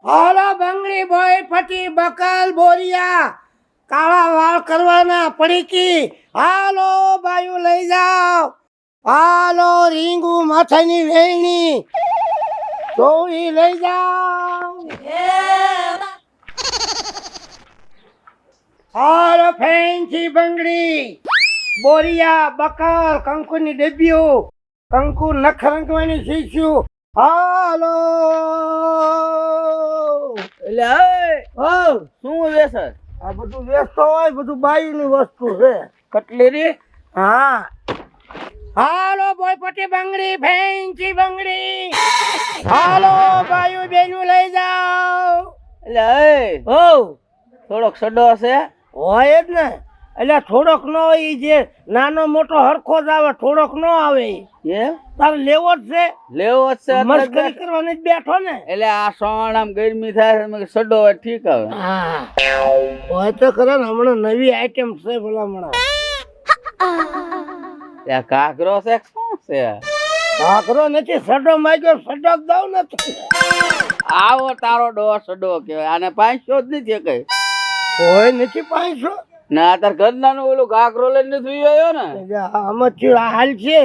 હાલો બંગડી boy ફટી buckle બોરિયા કાળા વાળ કરવાના પડીકી હાલો બાયુ લઈ જાઓ હાલો રીંગુ માથાની વેણી ચોળી લઈ જાઓ હાલો ફેન્સી બંગડી બોરિયા બકલ કંકુની ડબ્બીઓ કંકુ નખ રંગવાની શીખ્યું હાલો એટલે શું વેસર આ બધું વેચતો હોય બધું બાયુની વસ્તુ છે કટલેરી હા હાલો બોય પટી બંગડી ફેન્સી બંગડી હાલો બાયુ બેનું લઈ જાઓ એટલે થોડોક સડો હશે હોય જ ને એટલે થોડોક ન હોય ઈ જે નાનો મોટો હરખો જ આવે થોડોક ન આવે ઈ. એમ તારે લેવો જ છે લેવો જ છે એટલે મસ્કરી કરવાની જ બેઠો ને એટલે આ સોણ આમ ગરમી થાય છે, મેં કીધું સડો હોય ઠીક આવે હા હોય તો ખરા ને હમણાં નવી આઈટમ છે ભલામણા આ કાકરો છે કે શું છે ભાખરો નથી સડો માંગ્યો સડો જ દઉં નથી આવો તારો ડો સડો કહેવાય આને 500 જ નથી કઈ હોય નથી 500 ના તાર ઘરના નું ઓલું ઘાઘરો લઈને નથી આવ્યો ને આમાં થયું આ હાલ છે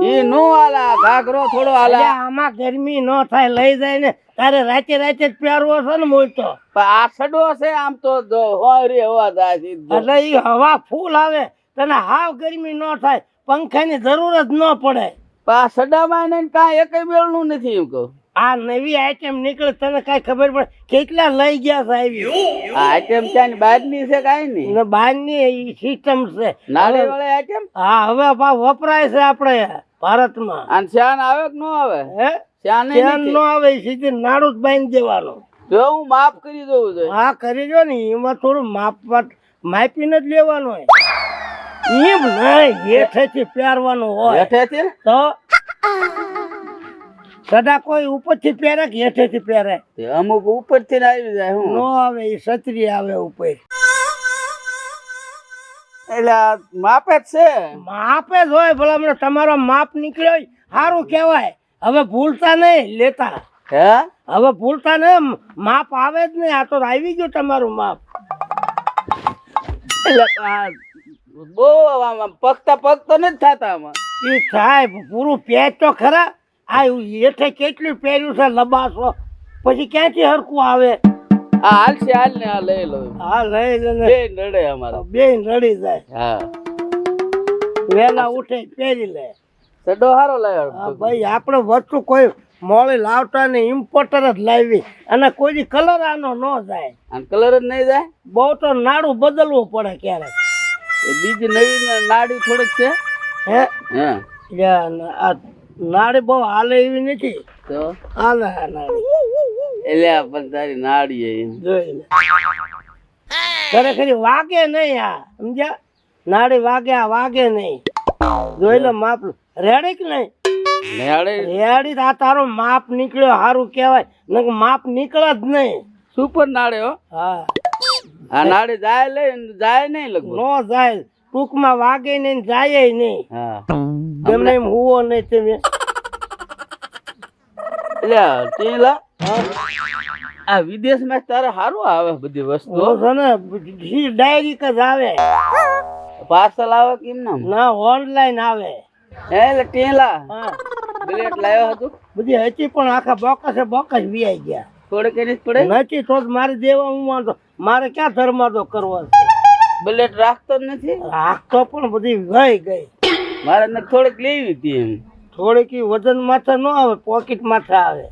ઈ નો હાલા ઘાઘરો થોડો અલ્યા, હાલા આમાં ગરમી ન થાય લઈ જાય ને તારે રાતે રાતે જ પહેરવો છે ને મોય તો પણ આ સડો છે આમ તો જો હોય રે હવા થાય સીધો. એટલે ઈ હવા ફૂલ આવે તને હાવ ગરમી ન થાય પંખાની જરૂર જ ન પડે પણ આ સડામાં એને કાંઈ એકય મેળનું નથી એમ કહું આ નવી આઈટમ નીકળે તને કઈ ખબર પડે કેટલા લઈ ગયા છે આવી આ આઈટમ ક્યાં બહારની છે કાંઈ નહીં ને બહારની સિસ્ટમ છે નાળી વાળી આઈટમ હા હવે વપરાય છે આપણે ભારતમાં અને શ્યાન આવે કે ન આવે હે શ્યાન ધ્યાન ન આવે ઈ સીધી નાડું જ બાંધી દેવાનું જો હું માફ કરી દઉં છું હા કરી જો ને એમાં થોડું માપીને જ લેવાનું હોય એમ નહીં હેઠેથી પહેરવાનું હોય હેઠેથી ને? તો સદા કોઈ ઉપરથી પહેરે કે હેઠેથી પહેરે તે અમુક ઉપરથી ને આવી જાય નો હું આવે એ છત્રી આવે ઉપર એટલે આ માપે જ છે માપે જ હોય ભલા મને તમારો માપ નીકળ્યો હોય સારું કહેવાય હવે ભૂલતા નહીં લેતા હે હવે ભૂલતા નહીં માપ આવે જ નહીં આ તો આવી ગયું તમારું માપ એટલે આ બહુ આમ પગતા પગ તો નથી થતા આમાં એ થાય પૂરું પેચ તો ખરા આ હેઠે કેટલું પહેર્યું છે લબાસો પછી ક્યાંથી હરકું આવે આ હાલશે હાલ ને આ લઈ લો હા લઈ લે બે નડે અમારા બે રડી જાય હા વેલા ઉઠે પહેરી લે સડો હારો લાવ્યો હા ભાઈ આપણે વસ્તુ કોઈ મોળી લાવતા ને ઇમ્પોર્ટર જ લાવી અને કોઈ કલર આનો ન જાય અને કલર જ નહીં જાય બહુ તો નાડું બદલવું પડે ક્યારેક એ બીજી નવી નાડી થોડીક છે હે હે આ નાડી બહુ હાલે એવી નથી તો હાલે આ નાડી એટલે આ પણ તારી નાડી એમ જોઈ લે ખરેખર વાગે નહીં આ સમજ્યા નાડી વાગે આ વાગે નહીં જોઈ લે માપ રેડી કે નહીં નાડી રેડી આ તારો માપ નીકળ્યો સારું કહેવાય નકર માપ નીકળે જ નહીં સુપર નાડે હો હા આ નાડી જાય લે જાય નહીં લગભગ નો જાય ટૂંકમાં વાગે નહીં ને જાય નહીં હા તેમને એમ હુવો નહીં તમે એટલે ટીલા આ વિદેશમાં તારે સારું આવે બધી વસ્તુ છે ને ડાયરી જ આવે પાર્સલ આવે કેમ નામ ના ઓનલાઈન આવે હે એટલે ટીલા હા બિલેટ લાવ્યો હતું બધી હતી પણ આખા બોકસ વીઆઈ ગયા થોડે કઈ નથી પડે નથી તો જ મારે દેવા હું વાંધો મારે ક્યાં ધર્માદો કરવો છે બિલેટ રાખતો જ નથી રાખતો પણ બધી ગઈ મારે ને થોડીક લેવી હતી એમ થોડીક ઈ વજન માથે ન આવે પોકેટ માથે આવે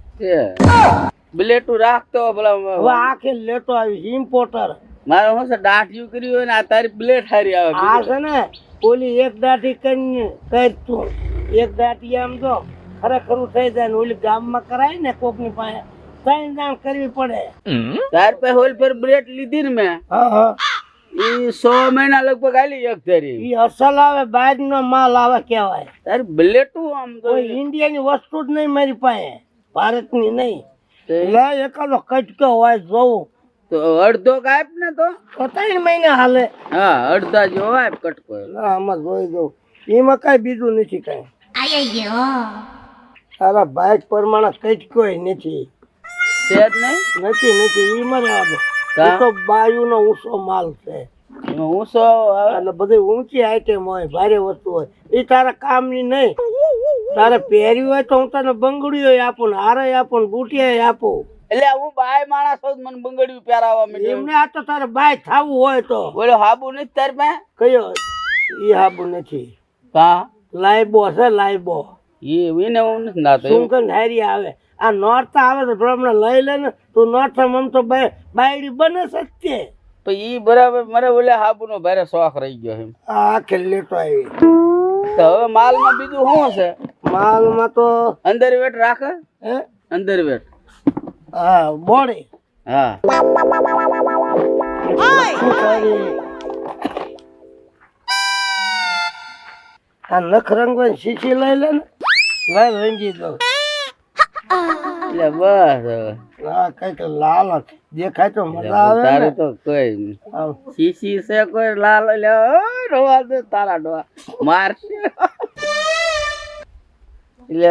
બિલેટું રાખતો ભલા હવે આખે લેતો આવી ઇમ્પોર્ટર મારે શું છે દાંઠિયું કર્યું હોય ને આ તારી પ્લેટ હારી આવે આ છે ને ઓલી એક દાઢી કરીને કર તું એક દાઢી આમ જો ખરેખર થઈ જાય ને ઓલી ગામમાં કરાય ને કોકની પાસે ત્રણ દાણ કરવી પડે તાર પાસે હોલ પર બ્લેટ લીધી ને મેં હા હા એ 100 મહિના લગભગ આલી એક ધરી ઈ અસલ આવે બહાર નો માલ આવે કેવાય તારી બ્લેટું આમ તો કોઈ ઇન્ડિયાની વસ્તુ જ નહીં મારી પાસે ભારતની નહીં એટલે એકાદો કટકો હોય જોવું તો અડધો કાપ ને તો 3 મહિના હાલે હા અડધા જેવો આપ કટકો ના આમાં જોઈ દઉં એમાં કઈ બીજું નથી કઈ તારા ભાઈ પ્રમાણે કટકોય નથી છે જ નહીં. નથી ઈ મરે આવે. કા? ઈ તો બાયુનો ઊંચો માલ છે એમાં ઊંચો આવે. એટલે બધી ઊંચી આઈટમ હોય, ભારે વસ્તુ હોય. એ તારા કામની નહીં. તારે પહેર્યું હોય તો હું તને બંગડીઓ આપું ને હારે આપું ને બુટિયા આપું. એટલે હું બાય માણસ છું, મને બંગડીયું પહેરાવવા માંડ્યો. એમને આ તો તારે બાય થાવું હોય તો. ઓલો હાબુ નથી તાર પાસે? કયો? ઈ હાબુ નથી. કા? લાઈબો છે, લાઈબો. એને હું નથી નાતો. શું કઈ હારી આવે? આ નોરતા આવે તો હમણાં લઈ લે ને તું. નોરતા મમ તો બાયડી બને સત્ય. તો ઈ બરાબર મારે ઓલે હાબુ નો ભારે શોખ રહી ગયો એમ. આ લેતો આવી. તો હવે માલમાં બીજું શું છે? માલમાં તો અંદરવેટ રાખે. હે? અંદરવેટ. હા, બોડી. હા. આ નખ રંગવાની શીશી લઈ લે ને, લઈ રંગી દો. એટલે બસ હવે. હા, કઈક લાલ દેખાય તો મજા આવે તારે ને. તો કોઈ નહીં. આમ. શીશી છે કોઈ લાલ એટલે રોવા દે તારા ડોવા મારશે. એટલે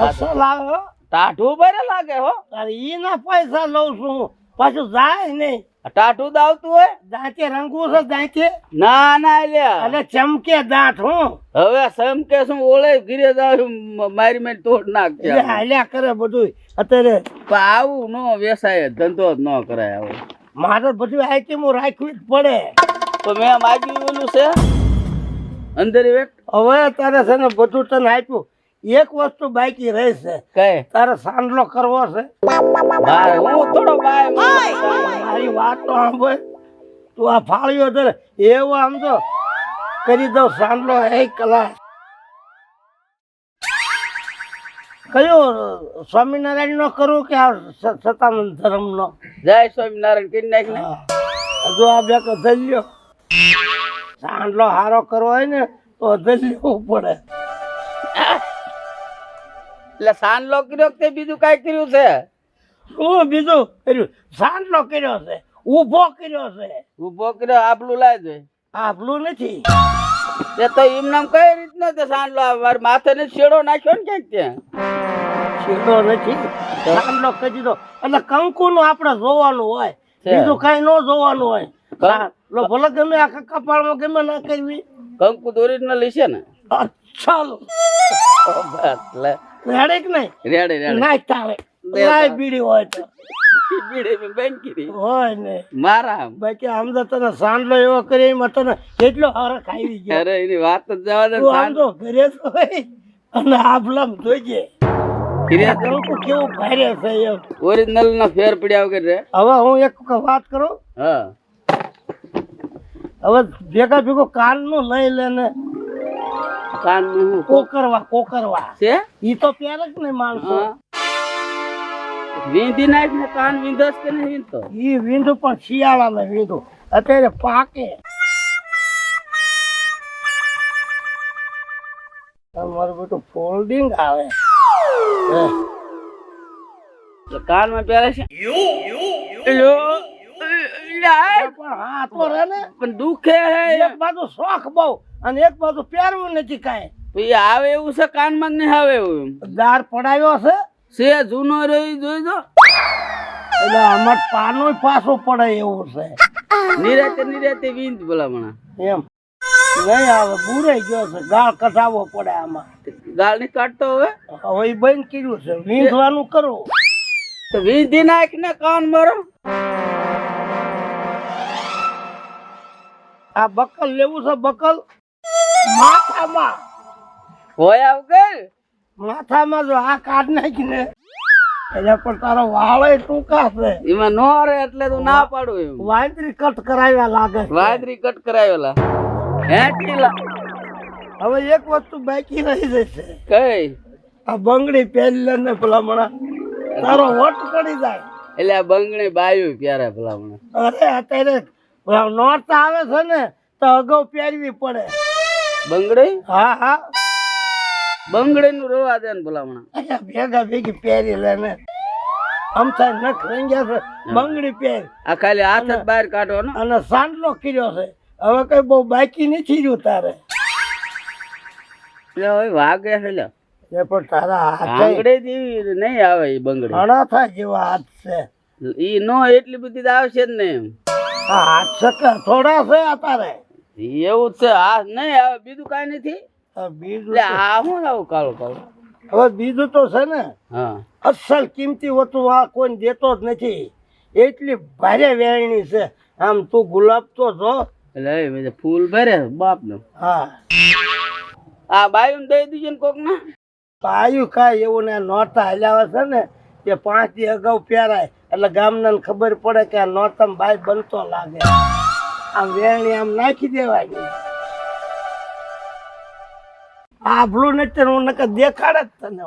અસલ આવે હો. ટાઢું બરે લાગે હો. તારે ઈ ના પૈસા લઉં છું, પાછું જાય નહીં. ટાઢું જ આવતું હોય. દાંતે રંગવું છે, દાંતે ના ના લ્યા. એટલે ચમકે દાંત. હું હવે સમ કે શું ઓલે ઘીરે જાવ મારી મારી તોડ નાખશે. એટલે હાલ્યા કરે બધું અત્યારે. પણ આવું નો વેસાય, ધંધો જ ન કરાય આવું. મારે બધું આઈટમ રાખવી જ પડે. તો મેં માગ્યું ઓલું છે અંદરવેટ. હવે તારે છે ને બધું તને આપ્યું. એક વસ્તુ બાકી રહેશે. કઈ? તારે સાંડલો કરવો છે. મારે હું થોડો બાય મારી વાત તો સાંભળ. તું આ ફાળ્યો ધરે એવો આમ તો કરી દઉં સાંડલો 1 કલાક. કયો સ્વામિનારાયણ નો કરું કે આ સતાનંદ ધર્મ નો? જય સ્વામિનારાયણ કરી નાખ ને. હજુ આ બે તો ધલ્યો. સાંડલો હારો કરવો હોય ને તો ધલ્યું પડે. એટલે સાંજલો કર્યો કે બીજું કઈ કર્યું છે? શું બીજું કર્યું? સાંડલો કર્યો છે, ઊભો કર્યો છે. ઉભો કર્યો આપલું લાય દે. આપલું નથી. તે તો એમ નામ કઈ રીતનો તે સાંજલો મારા માથે ને છેડો નાખ્યો ને ક્યાંક ત્યાં. છેડો નથી, સાંડલો કરી દીધો. એટલે કંકુ નું આપણે જોવાનું હોય, છે. બીજું કઈ ન જોવાનું હોય. લો ભલે ગમે આખા કપાળમાં ગમે ના કરવી. કંકુ દોરી ન લઈશે ને. ચાલો રેડે કે નહીં? રેડે રેડે. નાય તારે નાય બીડી હોય તો બીડે મેં બેન કરી હોય ને. મારા બાકી આમ તો તને સાંડલો એવો કરી એમાં તને કેટલો હરખ આવી ગયો. અરે એની વાત જ જવા દે. તું આમ તો ઘરે તો હોય અને આભલામ જોઈજે કંકુ કેવું ભારે છે એમ. ઓરિજિનલ ના ફેર પડ્યા વગર રે. હવે હું એક વાત કરું. હા. હવે ભેગા ભેગો કાન નું લઈ લે ને. કાન નું કોકરવા છે ઈ તો પહેરે જ નહીં માણસો. વીંધી નાખ ને કાન વીંધસ કે નહીં વીંધતો? ઈ વીંધું પણ શિયાળામાં વીંધું, અત્યારે પાકે. તમારું બધું ફોલ્ડિંગ આવે. કાન માં પહેરે છે. પણ હા તો રે ને. પણ દુખે હે. એક બાજુ શોખ બહુ અને એક બાજુ પહેરવું નથી કાંઈ. પછી આવે એવું છે કાન માં નહીં આવે એવું? દાર પડાવ્યો છે છે જૂનો રહી જોઈ દો. એટલે આમાં પાનો પાછો પડે એવું છે. નિરાતે નિરાતે વીંધ ભલામણા એમ નહીં આવે, બુરાઈ ગયો છે. ગાળ કઢાવવો પડે આમાં. ગાળ ની કાઢતો હવે. હવે ઈ બંધ કર્યું છે, વીંધવાનું કરું. તો વીંધી નાખ ને કાન મારો. આ બકલ લેવું છે, બકલ માથામાં. હોય વગર માથામાં જો આ કાઢ નાખીને એટલે પણ તારો વાળ ટૂંકા છે. એમાં નો રે એટલે તું ના પાડું એમ. વાંદરી કટ કરાવ્યા લાગે છે. વાદરી કટ કરાવેલા હે ટીલા. હવે એક વસ્તુ બાકી રહી જશે. કઈ? આ બંગડી પહેરી ને ભલામણા તારો વટ પડી જાય. એટલે આ બંગણી બાયું પ્યારે ભલામણા. અરે અત્યારે નોરતા આવે છે ને તો અગાઉ પહેરવી પડે બંગડી. હા હા, બંગડી નું રોવા દે ને ભલામણા. અચ્છા ભેગા ભેગી પહેરી લે ને. આમ થાય નખ રંગ્યા છે, બંગડી પહેર. આ ખાલી હાથ જ બહાર કાઢો ને. અને સાંડલો કર્યો છે. હવે કઈ બહુ બાકી નથી રહ્યું તારે. એટલે હવે વાગે છે લ્યો. એ પણ તારા હાથ આંગળે જેવી નહીં આવે એ બંગડી. અણાથા જેવા હાથ છે. ઈ નો એટલી બધી તો આવશે જ નહીં. આ હાથ સકા થોડા છે તારે. એવું જ છે. આ નહીં આવે બીજું કાંઈ નથી. બીજું એટલે આ શું આવું કાળું કાળું? હવે બીજું તો છે ને હા અસલ કિંમતી વસ્તુ આ કોઈ દેતો જ નથી. એટલી ભારે વેણની છે. આમ તું ગુલાબ તો જો. એટલે એ બધે ફૂલ ભરે બાપ નું. હા આ બાયું દઈ દીજો ને કોક ના. પાયું કાંઈ એવું ને નોરતા હાલ્યા છે ને તે 5 દી અગાઉ પહેરાય એટલે ગામના ને ખબર પડે કે આ નોરતમ ભાઈ બનતો લાગે. આમ વેણી આમ નાખી દેવાય. આભલું નથી હું નકર દેખાડે જ તને.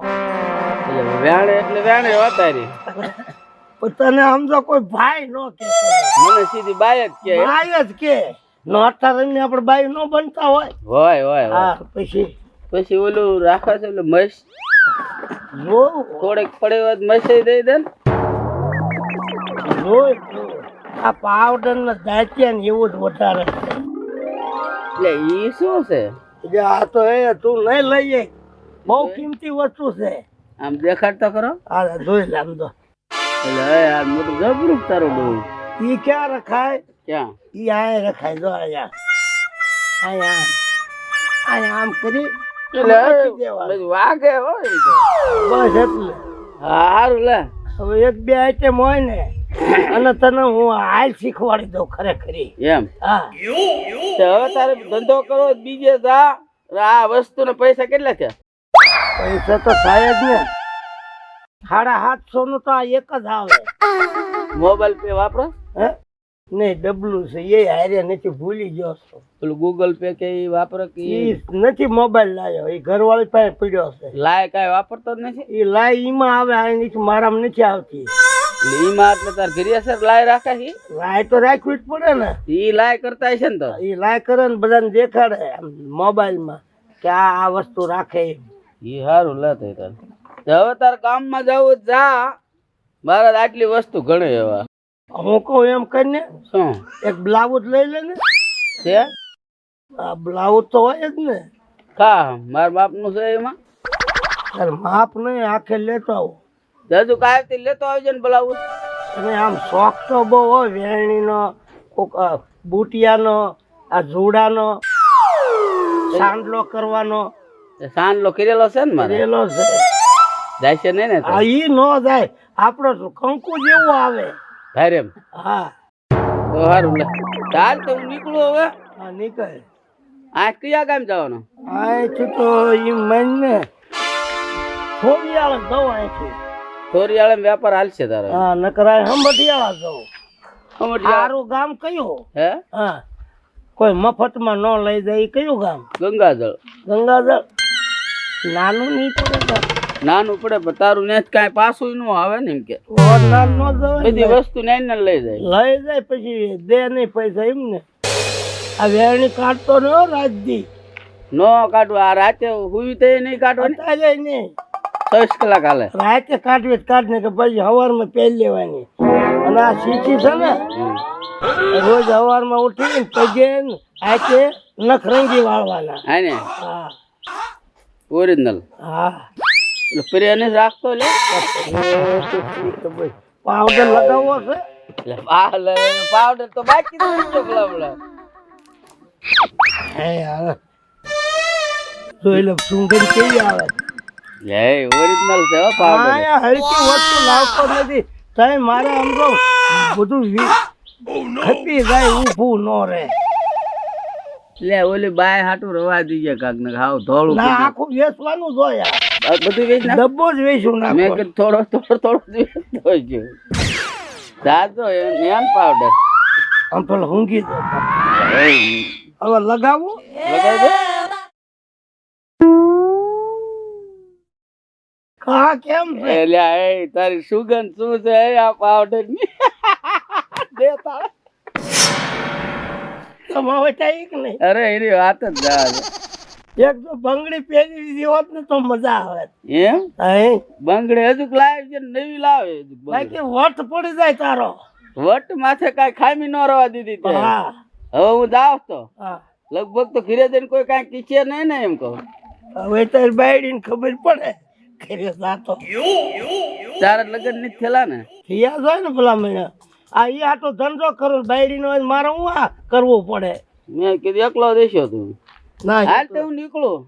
એટલે વેણે એટલે વેણે વાતારી. પણ તને સમજો કોઈ ભાઈ નો કે મને સીધી બાય જ કે. ભાઈ જ કે નોરતા રમી આપણે બાઈ નો બનતા હોય. હોય હોય હા પછી પછી ઓલું રાખવા છે એટલે મસ જોવું થોડેક પડે વાત મસાઈ દઈ દે ને. જોયું આ પાવડર ને દાંતિયા ને એવું જ વધારે છે. એટલે ઈ શું છે? જે આ તો એ તું નહીં લઈ જાય. બહુ કિંમતી વસ્તુ છે. આમ દેખાડતો ખરો. હા જોઈ લે આમ તો. એટલે હવે આ મોટું જબરું તારું ડોહું. ઈ ક્યાં રખાય? ક્યાં? ઈ આય રખાય જો અહીંયા. અહીંયા અહીંયા આમ કરી એટલે નાખી દેવાનું. બધું વાગે હોય એમ તો. બસ એટલે હારું લે. હવે 1-2 આઈટમ હોય ને અને તને હું હાલ શીખવાડી દઉં ખરેખરી. એમ હા તો હવે તારે ધંધો કરો બીજે જા. આ વસ્તુના પૈસા કેટલા થયા? પૈસા તો થાય જ ને. 750 નું તો આ એક જ આવે. મોબાઈલ પે વાપરો? હે નહીં ડબલું છે એ હારે નથી ભૂલી ગયો છું. પેલું ગૂગલ પે કે ઈ વાપરો કે ઈ નથી મોબાઈલ લાયો. એ ઘરવાળી પાસે પડ્યો છે. લાય કાંઈ વાપરતો જ નથી? એ લાય ઈમાં આવે આ નથી મારામાં નથી આવતી. એટલે ઈમાં એટલે તાર ઘરે અસર લાય રાખે છે? લાય તો રાખવી જ પડે ને. ઈ લાય કરતા હશે ને તો. એ લાય કરે ને બધાને દેખાડે આમ મોબાઈલમાં કે આ વસ્તુ રાખે એમ. ઈ સારું લે તો તાર. હવે તાર ગામમાં જવું જા. મારા આટલી વસ્તુ ઘણી એવા. હું કહું એમ કરીને શું એક બ્લાઉઝ લઈ લે ને. છે? આ બ્લાઉઝ તો હોય જ ને. કા મારા બાપનું છે એમાં? તારે માપ નહીં આખે લેતો આવું. હજુ કાંઈ લેતો આવજો ને બ્લાઉઝ. અને આમ શોખ તો બહુ હોય વેણીનો, કોક બુટિયાનો, આ જોડાનો, સાંડલો કરવાનો. સાંજલો કરેલો છે ને મારે. રેલો છે. જાય છે નહીં ને તો? આ ઈ નો જાય. આપણો કંકુ જેવું આવે. ભાઈ એમ હા તો સારું લે. ચાલ તો હું નીકળું હવે. હા નીકળ. આ કયા ગામ જવાનું? અહીંથી તો ઈ મને થોડી આળે જવું અહીંથી. થોરિયાળા વેપાર હાલશે તારે? હા નકરાય હંબટિયાળા જવું. હમણાં સારું ગામ કયું? હે હા કોઈ મફતમાં ન લઈ જાય. ઈ કયું ગામ? ગંગાજળ. ગંગાજળ. નાનું નહીં પડે. નાનું પડે પણ તારું ને કાંઈ પાછું ન આવે ને એમ કે નાનું ન જવાય. બધી વસ્તુ ને લઈ જાય. લઈ જાય પછી દે નહીં પૈસા એમ ને. આ વેરણી કાઢતો ન રાજદી નો કાઢવા. આ રાતે હુઈ તો નહીં કાઢવાની. અત્યારે નહીં 6 કલાક હાલે. રાતે કાઢવી કાઢને કે પછી સવારમાં પહેરી લેવાની. અને આ શીખી છે ને રોજ સવારમાં ઉઠીને પગે હાથે નખરંગી વાળવાના. હા ને હા ઓરિજિનલ. હા એટલે પ્રેને રાખતો લે. પાવડર લગાવવો છે. એટલે પાવડર તો બાકી જ નથી પેલા. હે યાર જોઈ લો સુંગંધ કેવી આવે. લે ઓરિજિનલ છે હો પાવડર. આ હલકી વસ્તુ લાવતો નથી. તઈ મારે આમ તો બધું ખપી જાય ઊભું ન રહે. લે ઓલી બાય હાટું રવા દીજે કાક ને હાવ ધોળું. ના આખું વેચવાનું જોઈએ. બધું વેચ નાખ. ડબ્બો જ વેચું મેં નાખો. કીધું થોડો જ વેચતો હોય છે. જાજો એમ પાવડર આમ પેલા ઊંઘી દો. હવે લગાવું. લગાવી દે. કા કેમ છે? એટલે એ તારી સુગંધ શું છે આ પાવડર ની? દે તારે. તમારે થાય કે નહીં? અરે એની વાત જ જા. એક તો બંગડી પહેરી દીધી હોત ને તો મજા આવે. એમ હે બંગડી હજુ લાવે છે નવી લાવે હજુ બંગડી. બાકી વટ પડી જાય તારો. વટ માથે કાંઈ ખામી ન રવા દીધી તે. હા હવે હું જાવ તો હા લગભગ તો ઘીરે જઈને કોઈ કાંઈ કીચે નહીં ને એમ કહું. હવે તારી બાયડીને ખબર પડે ઘરે જાતો તારા લગ્ન નથી થયેલા ને? થયા જાય ને પેલા મહિના આ ઈ આટો ધંધો કરું બાયડીનો હોય મારે હું આ કરવું પડે. મેં કીધું એકલો દેશો તું. ના હાલ તો હું નીકળું.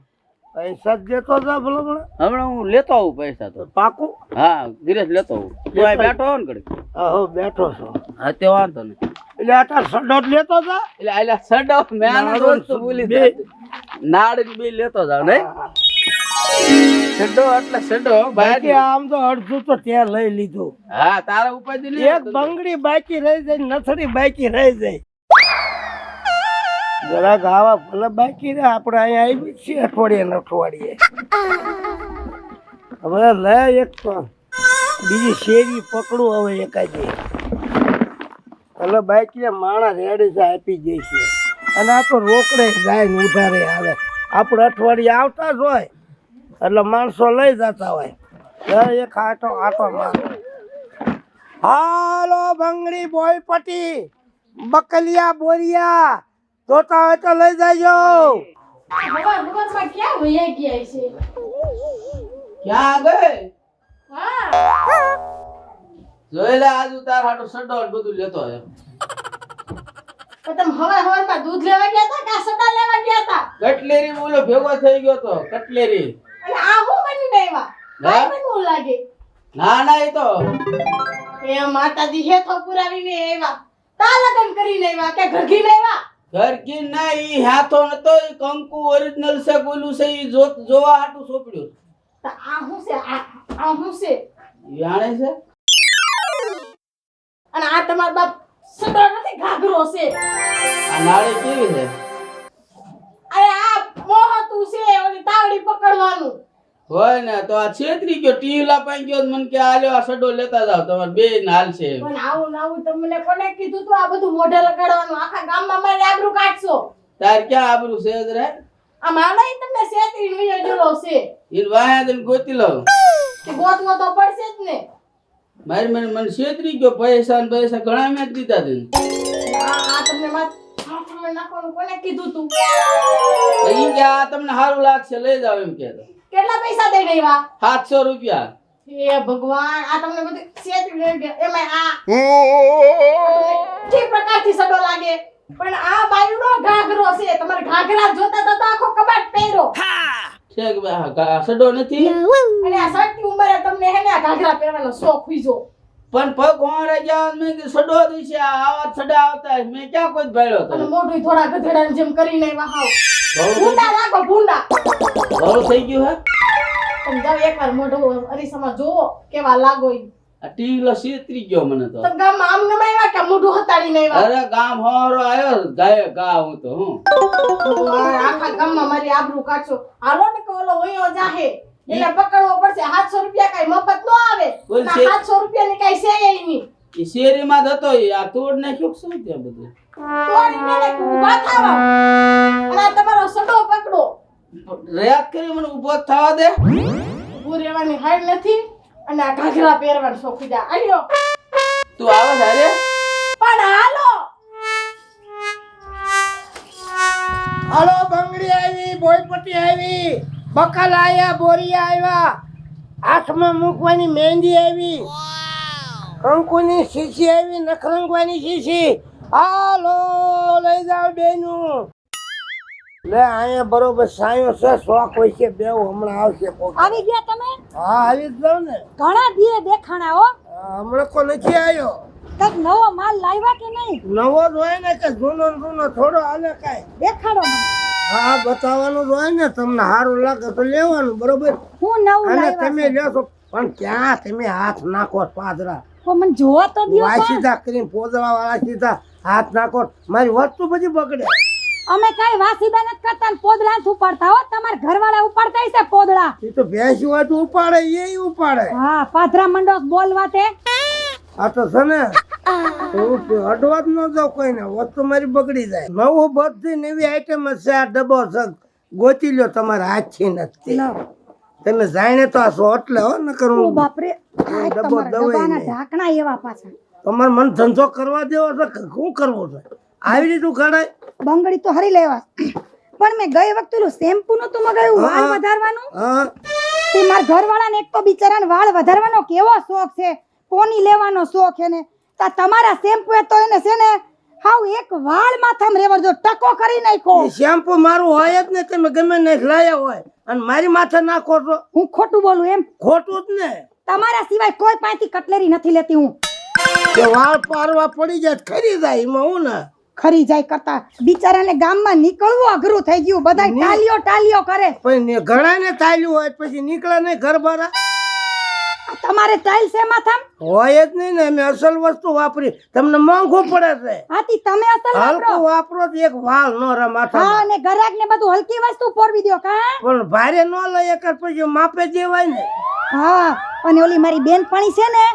પૈસા જ દેતો જા ભલો ભલો. હમણાં હું લેતો આવું પૈસા તો. પાકું? હા ગિરેશ લેતો આવું. તું અહીં બેઠો હો ને ઘડી. હા બેઠો છો. હા તે વાંધો નહીં. એટલે આટા સડો જ લેતો જા. એટલે આલા સડો મેં આનો રોજ તો ભૂલી જાય. નાડ બી લેતો જાવ નહીં. સડો એટલે સડો બાકી આમ તો અડધું તો ત્યાં લઈ લીધું. હા તારા ઉપાધિ નહીં. એક બંગડી બાકી રહી જાય નથડી બાકી રહી જાય. જરાક આવા ભલે બાકી રહે આપણે અહીંયા આવી છીએ અઠવાડિયે ને અઠવાડિયે. હવે લે એક તો બીજી શેરી પકડું હવે એકાદી એટલે બાકી માણસ રેડી છે આપી દે છે અને આ તો રોકડે જાય ને ઉધારે આવે. આપણે અઠવાડિયે આવતા જ હોય એટલે માણસો લઈ જતા હોય. એક આટો આટો મારો. હાલો બંગડી બોયપટી બકલિયા બોરિયા જોતા હોય તો લઈ જાજો. ક્યાં વયા ગયા છે? ક્યાં ગઈ? હા જોઈ લે આજુ તાર હાટો સડો ને બધું લેતો આવ્યો. તો તમે હવારમાં દૂધ લેવા ગયા હતા કે સડા લેવા ગયા હતા? કટલેરી બોલો ભેગો થઈ ગયો તો કટલેરી. અને આ હું બનીને આવ્યા? હા? મને હું લાગે ના ના એ તો એ માતાજી હેથો પુરાવીને આવ્યા. તા લગન કરીને આવ્યા કે ઘરગીને આવ્યા? ઘર કી ના ઈ હાથો નતો ઈ કંકુ ઓરિજિનલ છે બોલું છે ઈ જોવા હાટું સોપડ્યું. તો આ હું છે? આ હું છે? ઈ આણે છે. અને આ તમારો બાપ સડો નથી ઘાઘરો છે? આ નાળી કેવી છે? અરે આ મોહતું છે ઓલી તાવડી પકડવાનું. હોય ને તો આ છેતરી ગયો ટીલા પાઈ ગયો મને કે આલ્યો આ સડો લેતા જાવ તમારે બે હાલ છે. પણ આવું તમને કોને કીધું તું આ બધું મોઢે લગાડવાનું? આખા ગામમાં મારી આબરૂ કાઢશો. તાર ક્યાં આબરૂ છે જરા? આ માનઈ તમને સેતરી વીયો જેલો છે. ઈ વાયા દન ગોતી લઉં. તે ગોતવો તો પડશે જ ને. મારી મને છેતરી ગયો પૈસા ને પૈસા ઘણા મેં દીધા દે. આ તમને માથામાં નાખવાનું કોને કીધું તું? ઈ કે આ તમને સારું લાગશે લઈ જાવ એમ કહેતો. કેટલા પૈસા દઈ દેવા? 700 રૂપિયા. હે ભગવાન આ તમને બધું સેતરી લઈ ગયા. એમાં આ જે પ્રકારથી સડો લાગે પણ આ બાયુનો ઘાઘરો છે. તમારે ઘાઘરા જોતા તો આખો કબાટ પહેરો. છે કે આ સડો નથી અને આ સડતી ઉંમરે તમને હે ને આ ઘાઘરા પહેરવાનો શોખ હુઈજો. પણ પગ હોરે ગયા મેં કીધું સડો દી છે આવા સડા આવતા મેં ક્યાં કોઈ ભાળ્યો અને તો. મોઢું થોડા ગધેડાની જેમ કરીને વહાવ. બહુ ભૂંડા લાગો ભૂંડા. બહુ થઈ ગયું હે. તમે જાવ એકવાર મોઢું અરીસામાં જોવો કેવા લાગો ઈ. આ ટીલો છેતરી ગયો મને તો. તમે ગામમાં આમ નમાવ્યા કે મોઢું હતાડીને આવ્યા? અરે ગામ હોરો આવ્યો ગાય ગા હું તો હું આખા ગામમાં મારી આબરૂ કાઢશો. હાલો ને કે ઓલો ઓયો જાહે એને પકડવો પડશે. 700 રૂપિયા કઈ મફત નો આવે. બોલ ના છે. 700 રૂપિયાની કઈ છે ય નહીં. એ શેરીમાં જ હતો ઈ આ તોડ નાખ્યું શું ત્યાં બધું. તોડીને ને ઊભા થાવા. અને આ તમારો સડો પકડો. રેત કરી મને ઊભો થવા દે. ઊભું રહેવાની હાડ નથી અને આ ઘાઘરા પહેરવાનો શોખ જા. આલ્યો તું આવે સારે પણ હાલો. હાલો બંગડી આવી બોયપટી આવી બકલ આયા બોરિયા આવ્યા હાથમાં મૂકવાની મહેંદી આવી કંકુની શીશી આવી નખરંગવાની શીશી. હાલો લઈ જાવ બેનું. લે અહીંયા બરોબર સાયો છે શોખ હોય છે બેવ હમણાં આવશે કોક. આવી ગયા તમે? હા આવી જ જાવ ને. ઘણા દીએ દેખાણા હો. હમણાં કો નથી આવ્યો. કઈક નવો માલ લાવ્યા કે નહીં? નવો જ હોય ને કે જૂનો ને જૂનો થોડો હાલે કાંઈ. દેખાડો મને. હા બતાવવાનું જ હોય ને તમને સારું લાગે તો લેવાનું બરોબર. હું નવું અને લાવ્યા તમે છે? લેશો પણ ક્યાં તમે હાથ નાખો પાદરા તો મને જોવા તો દ્યો પણ. સીધા કરીને પોદળા વાળા સીધા હાથ નાખો મારી વસ્તુ બધી બગડે. અમે કાઈ વાસીદા નથી કરતા ને પોદળા નથી ઉપાડતા હો. તમારા ઘરવાળા ઉપાડતા હશે પોદળા. એ તો ભેંસી હોય તો ઉપાડે એ ઉપાડે. હા પાથરા મંડો બોલવા તે. આ તો છે ને હું અડવા જ ન જાઉં કોઈને વસ્તુ મારી બગડી જાય. નવું બધી નવી આઈટમ જ છે. આ ડબ્બો છે ગોતી લ્યો તમારા હાથથી નથી. લાવ. તમે જાણે તો આ છો એટલે હો ન ઓ કરું બાપ રે. આ ડબ્બો તમારા દવાઈ ડબ્બાના નહીં. ઢાંકણા એવા પાછા. તમારે મન ધંધો કરવા દેવો છે કે શું કરવો છે આવી રીતું કરાય. બંગડી તો હરી લેવા પણ મેં ગઈ વખતે ઓલું શેમ્પુ નતું મગાવ્યું વાળ હા. વધારવાનું હા તે મારા ઘરવાળાને એક તો બિચારાને વાળ વધારવાનો કેવો શોખ છે કોની લેવાનો શોખ એને તા તમારા શેમ્પુ તો એને છે ને હાવ એક વાળ માથામાં રેવર જો ટકો કરી નાખ્યો એ શેમ્પુ મારું હોય જ ને તમે ગમે ને લાયા હોય અને મારી માથે નાખો છો હું ખોટું બોલું એમ ખોટું જ ને તમારા સિવાય કોઈ પાસેથી કટલેરી નથી લેતી હું કે વાળ પારવા પડી જાય તો ખરી જાય એમાં હું ને ખરી જાય કરતા બિચારાને ગામમાં નીકળવું અઘરું થઈ ગયું બધા ટાલીઓ ટાલીઓ કરે પણ ઘણા ને ચાલ્યું હોય પછી નીકળે નહીં ઘર બહાર આ તમારે ટાઈલ છે માથામ હોય જ નહીં ને અમે અસલ વસ્તુ વાપરી તમને મોંઘું પડે છે આથી તમે અસલ વાપરો હલકું વાપરો તો એક વાળ નો રે હા માથામાં અને ગરાક ને બધું હલકી વસ્તુ પોરવી દ્યો કા પણ ભારે ન લઈ એક પછી માપે દેવાય ને હા અને ઓલી મારી બેનપણી છે ને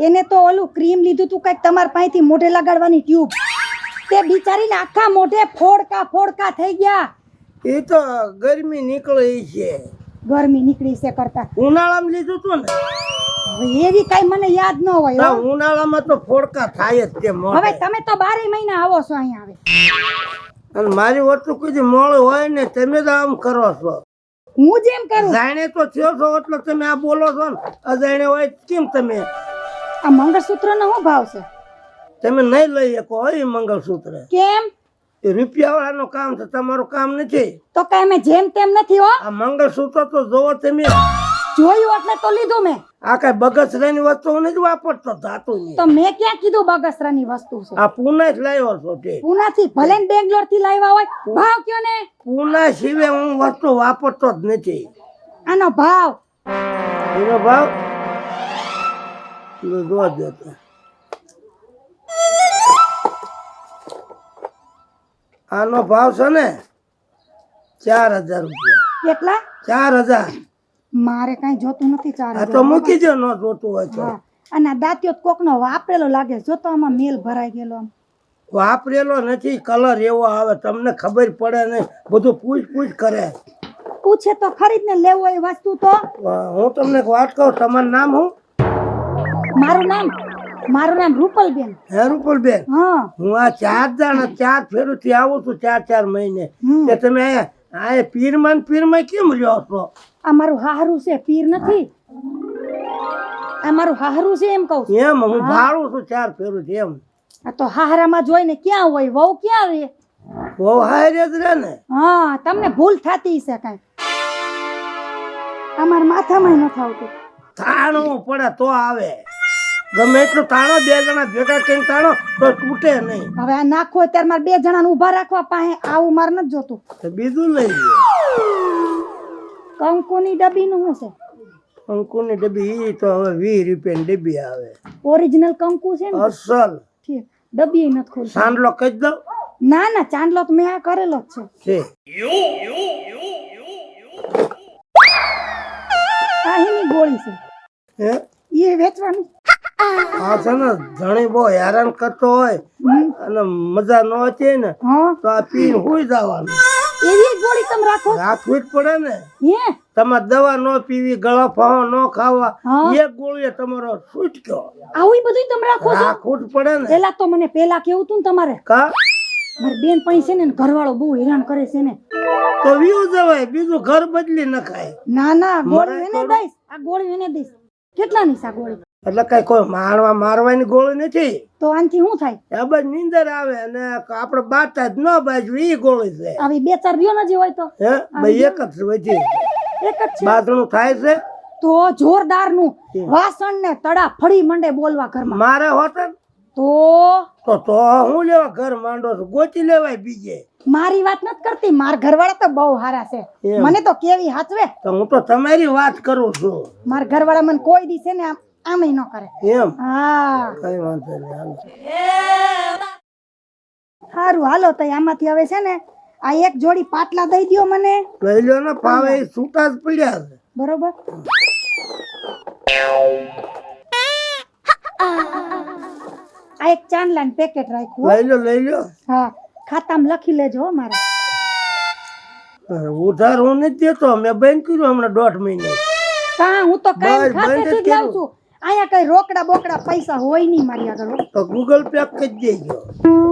એને તો ઓલું ક્રીમ લીધું તું કઈક તમારા પાસેથી મોઢે લગાડવાની ટ્યુબ તે બિચારીને આખા મોઢે ફોડકા થઈ ગયા એ તો ગરમી નીકળે ઈ છે ગરમી નીકળી છે કરતા ઉનાળામાં લીધું તું ને હવે એવી કઈ મને યાદ ન હોય તો હો. ઉનાળામાં તો ફોડકા થાય જ તે મોઢે. હવે તમે તો 12 મહિના આવો છો અહીંયા આવે અને મારી વસ્તુ કોઈ મોડું હોય ને તમે તો આમ કરો છો હું જેમ કરું જાણે તો થયો છો એટલે તમે આ બોલો છો ને અજાણે હોય તો કેમ તમે આ મંગળસૂત્ર નો શું ભાવ છે તમે નહીં લઈ શકો હોય એ મંગળસૂત્ર કેમ એ રૂપિયા વાળાનું કામ છે તમારું કામ નથી તો કઈ મેં જેમ તેમ નથી હો આ મંગળસૂત્ર તો જોવો તમે જોયું એટલે તો લીધું મેં આ કઈ બગસરાની વસ્તુ નથી વાપરતો ધાતુની તો મેં ક્યાં કીધું બગસરાની વસ્તુ છે આ પુના જ લાવ્યો છો તે પુનાથી ભલે ને બેંગ્લોર થી લાવ્યા હોય ભાવ કયો ને પુના સિવાય હું વસ્તુ વાપરતો જ નથી આનો ભાવ એનો ભાવ જોવા દેતો આનો ભાવ છે ને 4000 રૂપિયા કેટલા 4000 મારે કઈ જોતું નથી ચાર આ તો મૂકી દો ન જોતું હોય તો હા અને આ દાંતિયો કોક નો વાપરેલો લાગે જો તો આમાં મેલ ભરાઈ ગયેલો આમ વાપરેલો નથી કલર એવો આવે તમને ખબર પડે નહીં બધું પૂછ કરે પૂછે તો ખરીદ ને લેવો એ વસ્તુ તો હું તમને એક વાત કહું તમારું નામ હું મારું નામ રૂપલબેન હે રૂપલબેન હા હું આ 4 દાણા 4 ફેરુથી આવું છું 4 મહિને કે તમે આ પીરમાં કેમ રહ્યો છો આ મારું હાહરું છે પીર નથી આ મારું હાહરું છે એમ કહું છું. એમ હું ભાડું છું 4 ફેરુથી એમ આ તો હાહરામાં જોઈને ક્યાં હોય વહુ ક્યાં રે બહુ હારે જ રહે ને હા તમને ભૂલ થતી છે કઈ અમાર માથામાં ન આવતું તાણવું પડે તો આવે ગમે એટલું તાણો 2 જણા ભેગા કરીને તાણો તો તૂટે નહીં હવે આ નાખો ત્યારે મારે 2 જણાને ઊભા રાખવા પાસે આવું મારે નથી જોતું તો બીજું લઈ લે કંકુની ડબ્બીનું શું છે કંકુની ડબ્બી ઈ તો હવે 20 રૂપિયાની ડબ્બી આવે ઓરિજિનલ કંકુ છે ને અસલ ઠીક ડબ્બી નથી ખોલતી સાંડલો કહી દઉં ના ચાંદલો તો મેં આ કરેલો જ છે છે કાહીની ગોળી છે હે એ વેચવાની આ છે ને ધણી બહુ હેરાન કરતો હોય અને મજા ન આવતી ને હા તો આ પીને હુઈ જવાનું એવી ગોળી તમે રાખો રાખવી જ પડે ને હે તમારે દવા ન પીવી ગળા ફાવો ન ખાવા હા. એક ગોળીએ તમારો છૂટક્યો આવું બધું તમે રાખો છો રાખવું જ પડે ને પેલા તો મને પેલા કેવું તું ને તમારે કા મારી બેન પણ છે ને ઘરવાળો બહુ હેરાન કરે છે ને તો વીવ જવાય બીજું ઘર બદલી નખાય ના ગોળી મરાય એને થોડું. દઈશ આ ગોળી એને દઈશ કેટલાની છે આ ગોળી એટલે કઈ કોઈ મારવાની ગોળી નથી તો આનથી શું થાય આ બસ નીંદર આવે અને આપણે બાતા જ ન બાજુ ઈ ગોળી છે આવી 2-4 દિયો ના જે હોય તો હે ભાઈ એક જ વધી એક જ છે બાથરૂમ થાય છે તો જોરદાર નું વાસણ ને તડા ફળી મંડે બોલવા ઘરમાં મારે હોતન તો તો હું લેવા ઘર માંડો છું ગોચી લેવાય બીજે મારી વાત નથી કરતી માર ઘરવાળા તો બહુ હારા છે એમ. મને તો કેવી હાચવે તો હું તો તમારી વાત કરું છું માર ઘરવાળા મને કોઈ દિવસે ને આમ ન કરે એમ હા કઈ વાંધો નહીં હાલો. સારું હાલો તો આમાંથી હવે છે ને આ એક જોડી પાટલા દઈ દ્યો મને લઈ લો ને પાવે ઈ છૂટા જ પડ્યા છે બરોબર આ એક ચાંદલાનું પેકેટ રાખ્યું લઈ લો હા ખાતામાં લખી લેજો હો મારે ઉધાર હું નથી દેતો મેં બંધ કર્યું હમણાં 1.5 મહિને કા હું તો કાયમ બસ, બંધ જ ખાતેથી જ લાવું છું અહીંયા કઈ રોકડા બોકડા પૈસા હોય નહીં મારી આગળ હો. તો ગૂગલ પે કરી દેજો.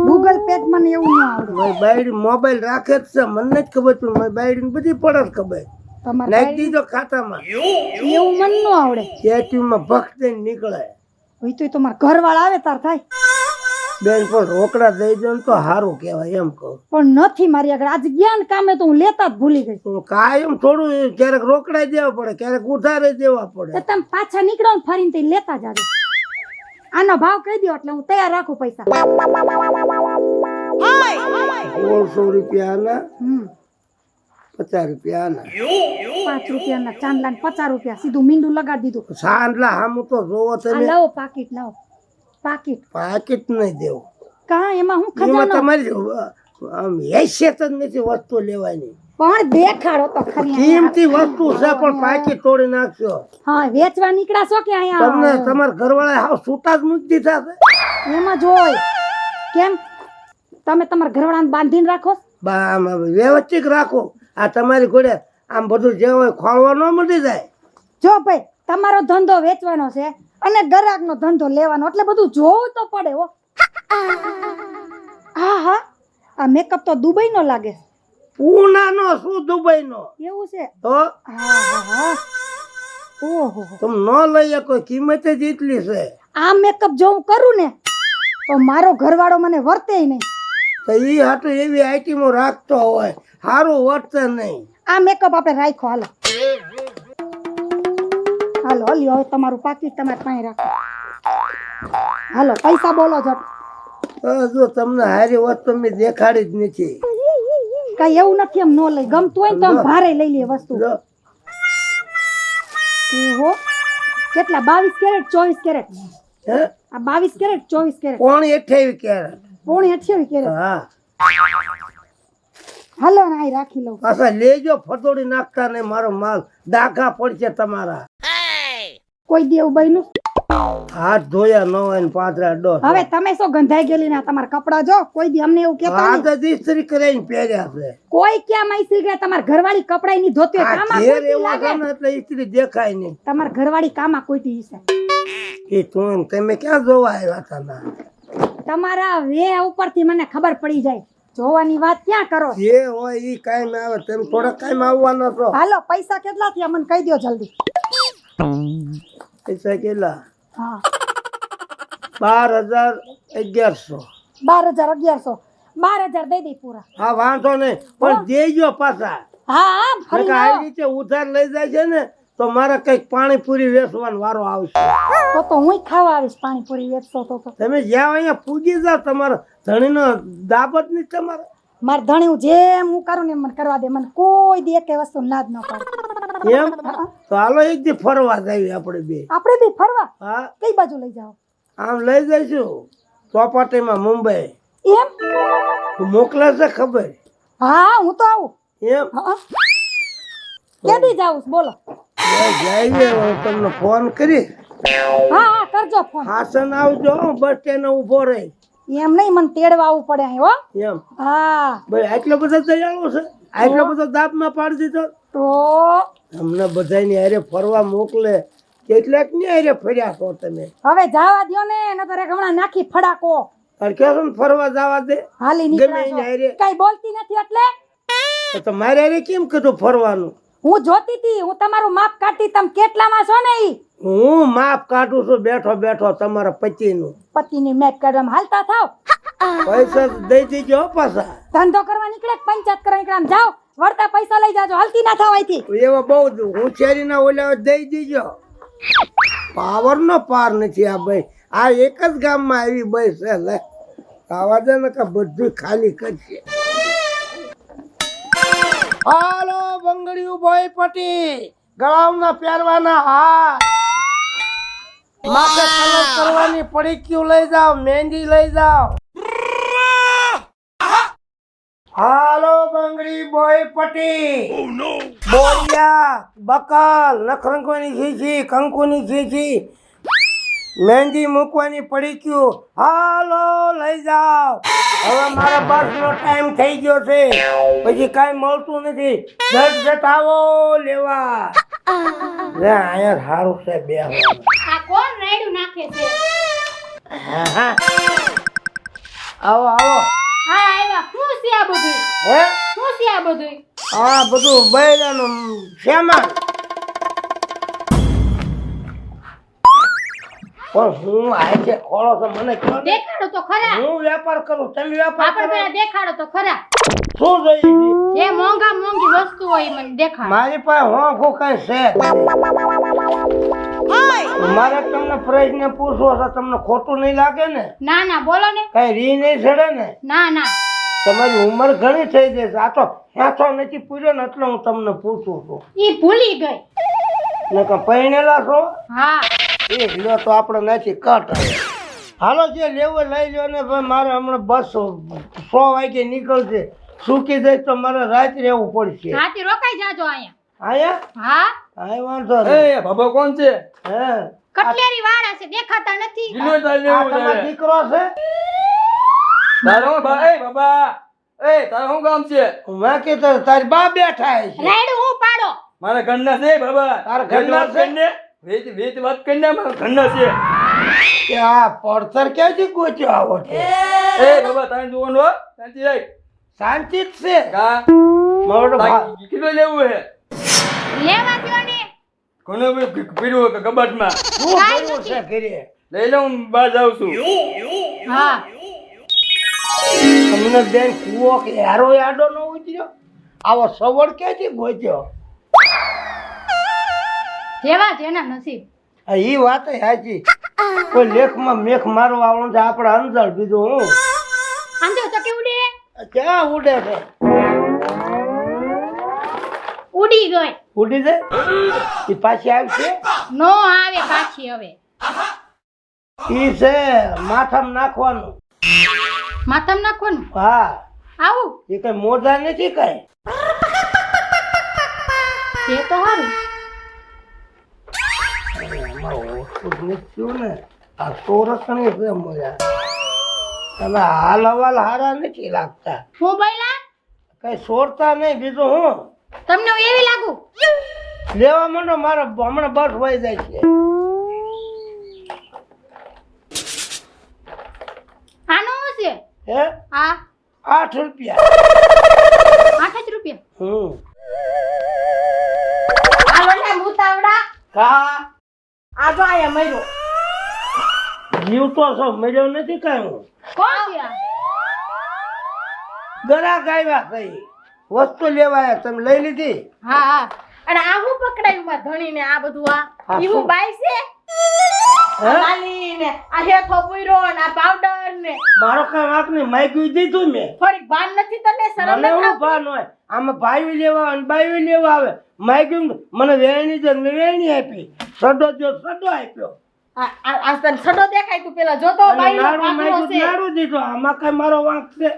ગૂગલ પે જ મને એવું ન આવડે. મારી બાયડી મોબાઈલ રાખે જ છે, મને નથી ખબર, પણ મારી બાયડીને બધી પડે જ ખબર. તમારે નાખી દીધો ખાતામાં, એવું મને ન આવડે. એટીએમમાં ભખ દઈને નીકળે. હોય તો તમારા ઘરવાળા આવે તાર થાય. બેન પણ રોકડા દઈ દો ને તો સારું કહેવાય એમ કહું. પણ નથી મારી આગળ આજ જ્ઞાન કામે તો હું લેતા જ ભૂલી ગઈ. તો કાયમ થોડું ક્યારેક રોકડા દેવા પડે, ક્યારેક ઉધારે દેવા તો પડે. તમે પાછા નીકળો ને ફરીને તે લેતા જાજો. આનો ભાવ કહી દો એટલે હું તૈયાર રાખું પૈસા. 1600 રૂપિયાના, હમ 50 રૂપિયાના. 5 રૂપિયાના ચાંદલા ને 50 રૂપિયા સીધું મીંડું લગાડી દીધું. સાંજલા હામું તો જોવો આ તમે. લાવો પાકીટ લાવો. પાકીટ પાકીટ નહીં દેવું. કા એમાં હું એમાં ખજાનો તમારી આમ હેસિયત જ નથી વસ્તુ લેવાની. પણ દેખાડો તો ખરી અહીંયા. કિંમતી વસ્તુ છે પણ પાકીટ તોડી નાખશો. હા વેચવા નીકળ્યા છો કે તમને અહીંયા તમારા ઘરવાળા હાવ છૂટા જ મૂકી દીધા છે. એમાં જોય કેમ તમે તમારા ઘરવાળાને બાંધીને રાખો છો? આમ વ્યવસ્થિત રાખો. આ તમારી ઘોડે આમ બધું જે હોય ખોળવા ન મળી જાય. જો ભાઈ તમારો ધંધો વેચવાનો છે અને ગ્રાહકનો ધંધો લેવાનો એટલે બધું જોવું તો પડે હો. હા હા આ મેકઅપ તો દુબઈ નો લાગે. પૂનાનો શું દુબઈનો? એવું છે? તો હા હા હા ઓહો તમે ન લઈ શકો, કિંમત જ એટલી છે. આ મેકઅપ જો હું કરું ને તો મારો ઘરવાળો મને વર્તે નહીં. તો ઈ હાટુ એવી આઈટમો રાખતો હોય, સારું વર્તે નહીં. આ મેકઅપ આપણે રાખ્યો. હાલો હાલો લ્યો હવે તમારું પાકીટ તમારે પાસે રાખો. હાલો પૈસા બોલો જટ. જો તમને હારી વસ્તુ મેં દેખાડી જ નથી. કઈ એવું નથી એમ ન લઈ ગમતું હોય ને તો આમ ભારે લઈ લે વસ્તુ. જો ઓહો કેટલા 22 કેરેટ 24 કેરેટ? હે આ 22 કેરેટ 24 કેરેટ કોણ 28 કેરેટ? પોણી 28 કેરેટ. હા હાલો ને આ રાખી લઉં. પાછા લેજો, ફટોડી નાખતા નહીં. મારો માલ ડાઘા પડશે તમારા. કોઈ દેવું બન્યું? હાથ ધોયા ન હોય ને પાદરા ડોસ. હવે તમે શું ગંધાઈ ગયેલી ને તમારા કપડા જો કોઈ દી અમને એવું કહેતા નહીં. હાથ જ ઇસ્ત્રી કરીને પહેર્યા છે. કોઈ ક્યાં માઈસી ગયા તમારા ઘરવાળી કપડાય ની ધોતી હોય. આ કામા ઘેર કોઈથી એવો લાગે છે ને એટલે ઇસ્ત્રી દેખાય નહીં. તમારા ઘરવાળી કામા કોઈથી છે. એ તું તમે ક્યાં જોવા આવ્યા હતા? ના તમારા વે ઉપરથી મને ખબર પડી જાય. જોવાની વાત ક્યાં કરો? જે હોય ઈ કાંઈ ના આવે. તમે થોડા કાંઈ આવવાના છો. હાલો પૈસા કેટલા થયા મને કહી દો જલ્દી. પૈસા કેટલા? હા 12,1100. 12,1100 12,000 દઈ દઈ પૂરા. હા વાંધો નહીં, પણ દેજો પાછા. હા હા ફરી નકર આવી રીતે ઉધાર લઈ જાય છે ને તો મારે કઈક પાણીપુરી વેચવાનો વારો આવશે. તો હું ખાવા આવીશ પાણીપુરી વેચતો તો. તમે જ્યાં અહીંયા પૂજી જાવ, તમારા ધણીનો દાબત નહીં તમારે. માર ધણી હું જેમ હું કરું ને એમ મને કરવા દે. મને કોઈ દી એકે વસ્તુ ના જ ન પાડે. એમ તો હાલો એક દી ફરવા જઈએ આપણે બે. આપણે બી ફરવા હા કઈ બાજુ લઈ જાઓ? આમ લઈ જઈશું ચોપાટીમાં મુંબઈ. એમ મોકલે છે ખબર? હા હું તો આવું. એમ હા કેદી જાઉં બોલો? જઈએ હું તમને ફોન કરી. હા હા કરજો ફોન. હાસન આવજો, બસ સ્ટેન્ડ ઉભો રહી. એમ નહીં મને તેડવા આવવું પડે અહીં હો. એમ હા ભાઈ આટલો બધો દયાળુ છે, આટલો બધો દાબમાં પાડી દીધો. તો અમને બધાની હારે ફરવા મોકલે, કેટલાક ની હારે ફર્યા છો તમે? હવે જવા દ્યો ને નતર એક હમણાં નાખી ફડાકો. અરે કેમ ને ફરવા જવા દે? હાલી ગમે એની હારે. નીકળ્યા કઈ બોલતી નથી એટલે તો મારે હારે કેમ કીધું ફરવાનું? હું જોતી હતી. હું તમારું માપ કાઢતી. તમે કેટલામાં છો ને ઈ હું માપ કાઢું છું બેઠો બેઠો તમારા પતિનું. પતિની મેપ કાઢવામાં હાલતા થાવ. પૈસા દઈ દીજો હો પાછા. ધંધો કરવા નીકળે કે પંચાયત કરવા નીકળે? આમ જાઓ વળતા પૈસા લઈ જાજો. હાલતી ના થાવ અહીંથી. એવા બહુ હોશિયારીના ઓલા દઈ દીજો. પાવર નો પાર નથી આ ભાઈ. આ એક જ ગામમાં આવી ભાઈ છે. લે આવા દે ને કે બધું ખાલી કરશે. હાલો બંગડીયું બોય પટી, ગળામાં પહેરવાના હાર, માથે કલર કરવાની પડીક્યું લઈ જાઓ, મહેંદી લઈ જાઓ. હાલો બંગડી બોય પટી, બોરિયા બકલ, નખરંગોની ખીચી, કંકુની ખીચી, મહેંદી મૂકવાની પડીક્યું, હાલો લઈ જાઓ. હવે મારા બસનો ટાઈમ થઈ ગયો છે, પછી કાંઈ મળતું નથી. જટ આવો લેવા. લે અહીંયા સારું છે બે. આ કોણ રે? હા હા આવો આવો હા આવ્યા શું છે આ બધું હે શું છે આ બધું આ બધું બૈરાનું સામાન પણ હું આ છે ખોળો તો મને કહો ને. દેખાડો તો ખરા હું વેપાર કરું તમે વેપાર આપણે કરો પેલા દેખાડો તો ખરા શું જોઈએ જે મોંઘા મોંઘી વસ્તુ હોય મને દેખાડો મારી પાસે હોંખું કઈ છે મારે તમને પ્રશ્ન પૂછવો છે તમને ખોટું નહીં લાગે ને ના ના બોલો ને કઈ રી નહીં ચડે ને ના ના તમારી ઉંમર ઘણી થઈ જશે આ તો હેઠો નથી પૂર્યો ને એટલે હું તમને પૂછું છું ઈ ભૂલી ગઈ ને કે પૈણેલા છો હા એ લ્યો તો આપણે નથી કટ હવે. હાલો જે લેવો લઈ લ્યો ને ભાઈ મારે હમણાં બસ 100 વાગે નીકળશે સૂકી જાય તો મારે રાત રહેવું પડશે હાથી રોકાઈ જાજો અહીંયા આયા હા આય વાંધો નહીં એ બાબા કોણ છે હે કટલેરી વાળા છે દેખાતા નથી ગિલો ચાલ આ લેવું તમારો છે દીકરો છે તારો ભાઈ બાબા એ તારું શું કામ છે મેં કીધું તારી બા બેઠા છે રાયડું હું પાડો મારા ઘરના છે બાબા તારા ઘરના છે? વેચ વાત કરીને મારા ઘરના છે કે આ પડતર ક્યાંથી ગોચ્યો આવો છે એ બાબા તારે જોવાનું હો શાંતિ રાખ શાંતિ જ છે કા મારો ભા- કિલો લેવું હે લેવા દ્યો ને કોને પીડ્યું કે કબાટમાં શું કરવું છે ઘરે લઈ લઉં બહાર જાઉં છું હા તમને બેન કૂવો કે યારો આડો ન ઉતર્યો આવો સવડ ક્યાંથી ગોચ્યો જેવા જેના નસીબ આ ઈ વાત સાચી કોઈ લેખમાં મેખ મારવા આવવાનું છે આપણે અંજળ બીજું હું આંધો ચકી ઉડે ક્યાં ઉડે છે ઉડી ગઈ ઉડી જાય ઈ પાછી આવશે નો આવે પાછી હવે ઈ છે માથામાં નાખવાનું માથામાં નાખવાનું હા આવું એ કઈ મોજા નથી કઈ તે તો હારું ને આ સોરસણી છે મોજા તમે હાલ હવાલ હારા નથી લાગતા હું બોલા કઈ સોરતા નહીં બીજું હું તમને હું એવી લાગુ લેવા માંડો મારો હમણાં બસ વહી જાય છે આનું શું છે હે આ 8 રૂપિયા 8 જ રૂપિયા હમ આ વંડા મુતાવડા કા આ જો આયા મર્યો જીવતો છો મળ્યો નથી કઈ હું કોણ છે આ? ગરાક આવ્યા કઈ વસ્તુ લેવા આવ્યા તમે લઈ લીધી હા હા અને આ હું પકડાયું માં ધણીને આ બધું આ આ ઈ હું શું? બાઈ છે હે? લાલી ને આ હેઠો પૂરો ને આ પાવડર ને મારો કઈ વાંક નહીં માગ્યું દીધું મેં થોડીક ભાન નથી તને શરમ મને નથી એવું ભાન હોય આમાં ભાઈ લેવા આવે ને બાઈ લેવા આવે માગ્યું મને વેણી છે મેં વેણી આપી સડો જો સડો આપ્યો આ તને સડો દેખાય તું પેલા જોતો અને બાઈનો નાડું ભાગલો માગ્યું છે નાડું દીધું આમાં કઈ મારો વાંક છે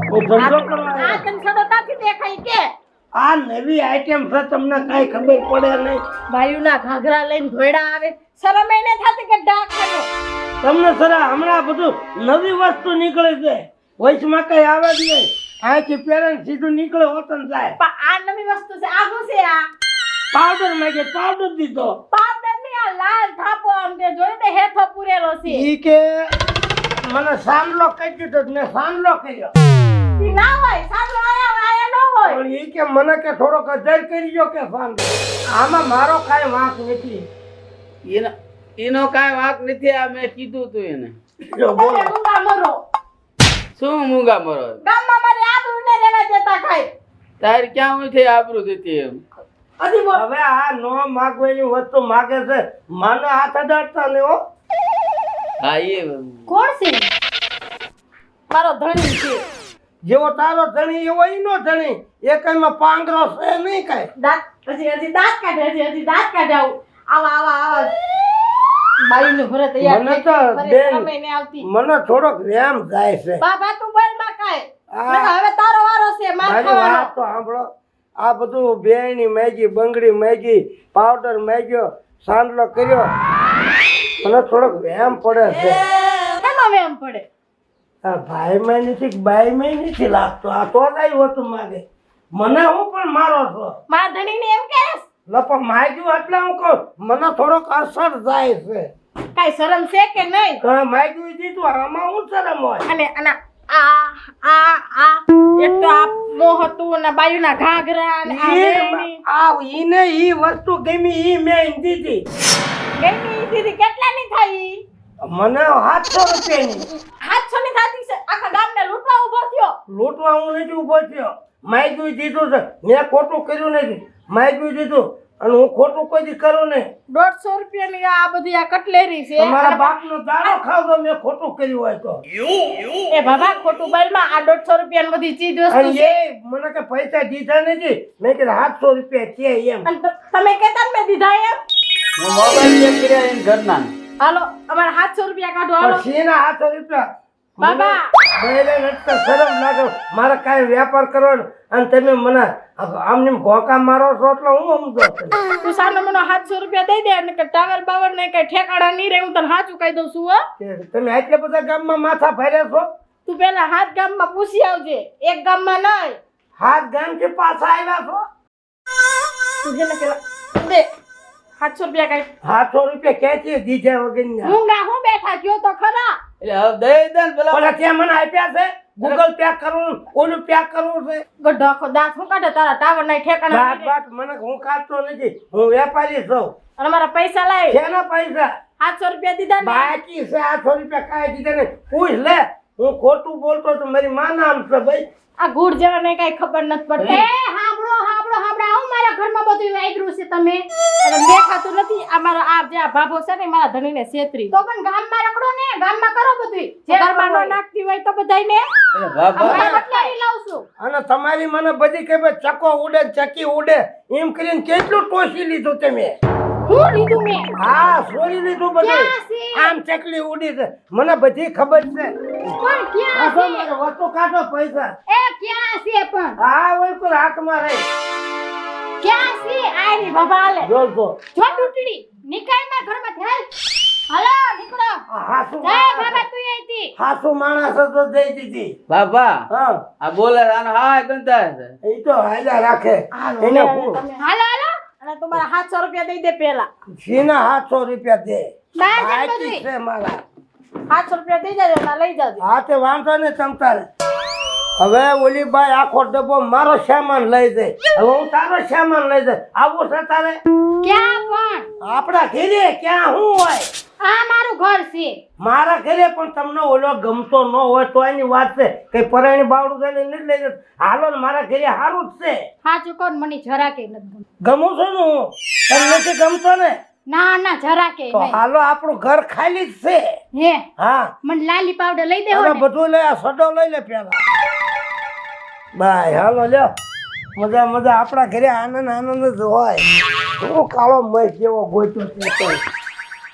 હું ધંધો કરવા આ આવ્યો. તને સડો તાથી દેખાય કે આ નવી આઈટમ છે તમને કઈ ખબર પડે નહીં બાયુના ઘાઘરા લઈને ધોયડા આવે શરમ એને થાતી કે ડાક ખાનો તમને સરા હમણાં બધું નવી વસ્તુ નીકળે છે વયસમાં કઈ આવે જ નહીં અહીંથી પેરેન્ટ સીધું નીકળે વતન જાય પણ આ નવી વસ્તુ છે આ શું છે આ પાવડર માંગે પાવડર દીધો પાવડર ની આ લાલ થાપો આમ તે જોઈ તે હેઠો પૂરેલો છે ઈ કે મને સાંડલો કહી દીધો તો મેં સાંડલો કર્યો ઈ ના હોય સાદો આયા ન હોય પણ ઈ કે મને કે થોડોક અજાર કરી ગયો કે સાંડલો આમાં મારો કાંઈ વાંક નથી એનો કાંઈ વાંક નથી આ મેં કીધું તું એને જો બોલો તમે મૂંગા મરો શું મૂંગા મરો ગામમાં મારી આબરૂ ને રહેવા દેતા કાઈ તારી ક્યાં હું થઈ આબરૂ દેતી એમ હજી બોલ હવે આ નો માગવાની વસ્તુ માગે છે મને હાથ અડાડતા ને હો હા એ કોણ છે મારો ધણી છે જેવો તારો ધણી એવો ઈનો ધણી એકમાં પાંગરો છે નહીં કાંઈ દાંત હજી દાંત કાઢે હજી દાંત કાઢે આવા બાઈનું ઘરે તૈયાર મને થઈ તો ઘરે બેન સમય ને આવતી મને થોડોક વ્યાયામ જાય છે બાબા તું બોલ માં કાય આ- હવે તારો વારો છે માર મારી ખાવાનો વાત તો સાંભળો આ બધું બેની મેગી બંગડી મેગી પાવડર મેગ્યો સાંડલો કર્યો મને થોડોક વ્યાયામ પડે છે કેનો વેમ પડે આ ભાઈ માં નથી બાઈ માં નથી લાગતો આ તો કઈ વસ્તુ માગે મને હું પણ મારો છો મારા ધણીને એમ કહેશ લપા માગ્યું એટલે હું કહું મને થોડોક અસર જાય છે કાઈ શરમ છે કે નહીં? માગ્યું દીધું આમાં હું શરમ હોય? અને આ એક તો આ મોહતું ને બાયુના ઘાઘરા ને આ વેણી. ઈને ઈ વસ્તુ ગમી ઈ મેં દીધી. ગમી દીદી કેટલાની થઈ? મને 700 રૂપિયાની. 700 ની થાતી છે. આખા ગામને લૂંટવા ઊભો થયો. લૂંટવા હું નથી ઉભો થયો. માગ્યું દીધું છે. મેં ખોટું કર્યું નથી. માગ્યું દીધું અને હું ખોટું કોઈ દી કરું નહીં. 150 રૂપિયાની આ બધી આ કટલેરી છે. તમારા બાપનો દાડો ખાવ તો મેં ખોટું કર્યું હોય તો. એ બાબા ખોટું બાઈલમાં આ 150 રૂપિયાની બધી ચીજ વસ્તુ અને છે. એ મને કે પૈસા દીધા નથી. મેં કીધું 700 રૂપિયા છે એમ. અને તમે કહેતા ને મેં દીધા એમ? હું મોબાઈલ ચેક કર્યા એને ઘરના. હાલો અમારા 700 રૂપિયા કાઢો હાલો. પછીના 700 રૂપિયા. બાબા. મને નટતા શરમ લાગે. મારે કાંઈ વ્યાપાર કરવાનો અને તમે મને આમને ઘોકા મારો છો એટલે હું સમજો છું. તું સાનો મને 700 રૂપિયા દઈ દે અને કે ટાવર બાવર ને કઈ ઠેકાડા નહીં રહે હું તને સાચું કહી દઉં છું હો. કે તમે આટલા બધા ગામમાં માથા ફર્યા છો? તું પેલા 7 ગામમાં પૂછી આવજે, એક ગામમાં નહીં. 7 ગામથી પાછા આવ્યા છો? તું જેને પેલા દે 700 રૂપિયા કાઢ. 700 રૂપિયા ક્યાંથી દીધા વગરના? હું બેઠા કયો તો ખરા. એટલે હવે દઈ દે ને પેલા. ઓલા ત્યાં મને આપ્યા છે ગૂગલ પે કરવું ઓલું પે કરવું છે. ગઢો આખો દાંત હું કાઢે તારા ટાવર ના ઠેકાણા વાત નહીં રહે. વાત મને હું કાઢતો નથી. હું વેપારી છું. અને મારા પૈસા લાય. શેના પૈસા? 700 રૂપિયા દીધા ને. બાકી છે 800 રૂપિયા કાંઈ દીધા નહીં. પૂછ લે. હું ખોટું બોલતો તો મારી માં નામ છે ભાઈ. આ ગુડ જેવાને કઈ ખબર નથી પડતી. એ હાંભળો આવું મારા ઘરમાં બધું વાયદરું છે તમે. અને દેખાતું નથી આ મારા આ જે આ ભાભો છે ને મારા ધણીને છેતરી. તો પણ ગામમાં રખડો ને, ગામમાં કરો બધું. જે ઘરમાં ન નાખતી હોય તો બધાયને એટલે બાબા આપણે બટલાવી લાવશું. અને તમારી મને બધી ખબર ચકો ઉડે ચકી ઉડે એમ કરીને કેટલું ટોસી લીધું તમે? હું લીધું મેં? હા સોરી લીધું બધું. ક્યાં છે? આમ ચકલી ઉડી છે મને બધી ખબર છે. પણ ક્યાં આસો છે? મારે વસ્તુ કાઢો પૈસા. એ ક્યાં છે પણ? હા ઓય પર હાથમાં રહી ક્યાં છે? આયરી ભવાલે. જોજો. જો તૂટડી નિકાયમાં ઘરમાં થાય. હાલો નીકળો. હાસુ જય બાબા તું અહીંથી. હાસુ માણસ તો દઈ દીધી. બાબા હા આ બોલે આનો હા ગંતા છે. એ તો હાલ્યા રાખે. એને હું હાલો અને તમારા 700 રૂપિયા દઈ દે પેલા. સીના 700 રૂપિયા દે. બહાર જઈ બાકી બધુંય. છે મારા. 700 રૂપિયા દઈ જાજો ના લઈ જાજો. હા તે વાંધો ને તમતારે. હવે ઓલી બાઈ આખો ડબ્બો મારો સામાન લઈ જાય. હવે હું તારો સામાન લઈ જાય. આવું છે તારે? ક્યાં પણ? આપણા ઘરે ક્યાં હું હોય? આ મારું ઘર છે. મારા ઘરે પણ તમને ઓલો ગમતો ન હોય તો એની વાત છે. કઈ પરાયણી બાવડું થઈને નથી લઈ જતો. હાલો ને મારા ઘરે સારું જ છે. સાચું કહું મને જરાકે નથી ગમતું. ગમું છું ને હું. તને નથી ગમતો ને? ના જરાકે તો નહીં. હાલો આપણું ઘર ખાલી જ છે. હે હા મને લાલી પાવડર લઈ દેવો અરે ને. બધું લઈ આ સડો લઈ લે પેલા. બાય હાલો લ્યો. મજા આપણા ઘરે આનંદ જ હોય. હું કાળો મહેશ જેવો ગોત્યો છે તો.